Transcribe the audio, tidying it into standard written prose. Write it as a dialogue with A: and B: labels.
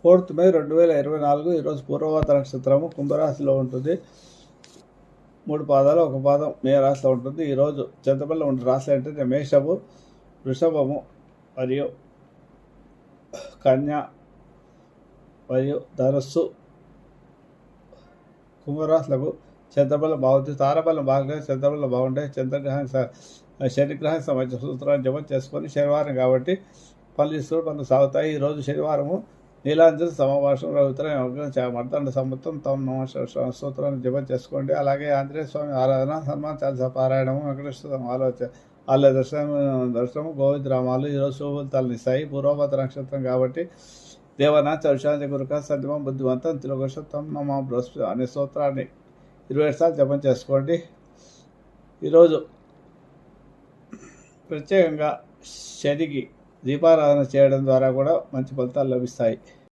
A: 4 మే 2024. ఈరోజు పూర్వభాద్ర నక్షత్రము కుంభరాశిలో ఉంటుంది. 3 పాదాలు, 1 పాదం మే రాశిలో ఉంటుంది. ఈరోజు చింతపల్లి ఉండే రాశి అంటే మేషము, వృషభము మరియు కన్య మరియు ధనస్సు. కుంభరాశులకు చంద్రబలం బాగుంటుంది. తారబలం బాగుంటుంది. చంద్రబలం బాగుంటాయి. శనిగ్రహానికి సంబంధించిన సూత్రాన్ని జపం చేసుకొని శనివారం కాబట్టి పనులు తీసుకుని పనులు సాగుతాయి. ఈరోజు శనివారము నీలాంజన సమావేశం మర్దండ సముద్రం తమ సూత్రాన్ని జపం చేసుకోండి. అలాగే ఆంజనేయ స్వామి ఆరాధన, హనుమాన్ చాలీసా పారాయణము, వెంకటేశ్వర ఆలయ దర్శనము, గోవిందరామాలు ఈరోజు శుభ ఫలితాలను ఇస్తాయి. పూర్వభద్ర నక్షత్రం కాబట్టి దేవనాథ విశాంతి గురుక సత్యమం బుద్ధివంతం తిరుగోషత్వం నమ బృహస్పతి అనే స్తోత్రాన్ని 27 సార్లు జపం చేసుకోండి. ఈరోజు ప్రత్యేకంగా శనికి దీపారాధన చేయడం ద్వారా కూడా మంచి ఫలితాలు లభిస్తాయి.